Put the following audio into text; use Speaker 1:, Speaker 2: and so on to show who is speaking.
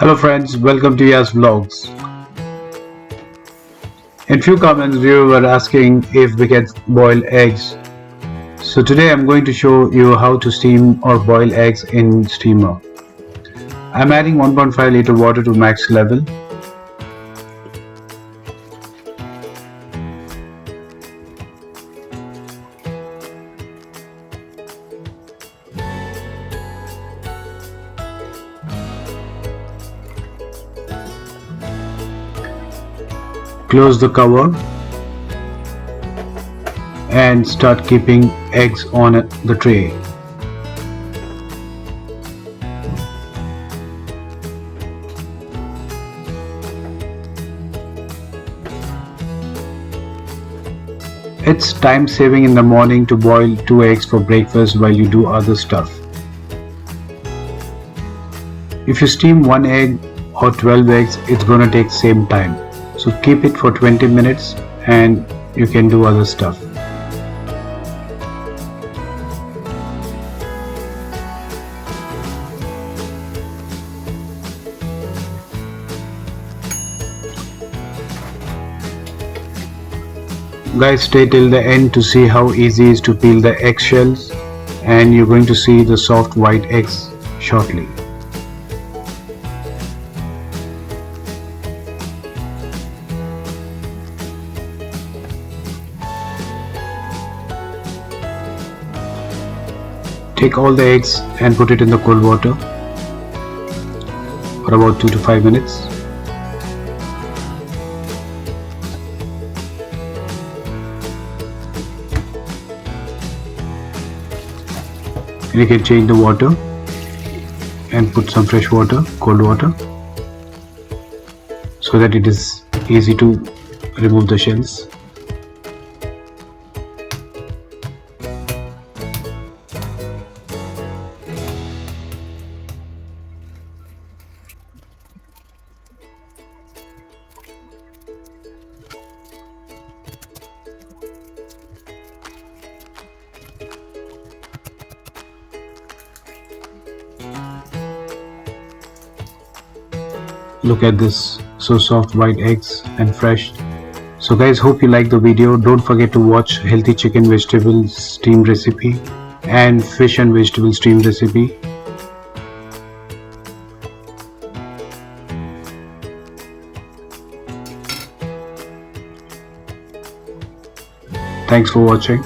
Speaker 1: Hello friends, welcome to Yas Vlogs. In few comments viewers were asking if we can boil eggs. So today I'm going to show you how to steam or boil eggs in steamer. I'm adding 1.5 liter water to max level. Close the cover and start keeping eggs on the tray. It's time saving in the morning to boil 2 eggs for breakfast while you do other stuff. If you steam 1 egg or 12 eggs, it's gonna take same time. So keep it for 20 minutes and you can do other stuff. Guys, stay till the end to see how easy it is to peel the eggshells, and you're going to see the soft white eggs shortly. Take all the eggs and put it in the cold water for about 2 to 5 minutes. And you can change the water and put some fresh water, cold water, so that it is easy to remove the shells. Look at this, so soft white eggs and fresh. So guys, hope you like the video. Don't forget to watch healthy chicken vegetable steam recipe and fish and vegetable steam recipe. Thanks for watching.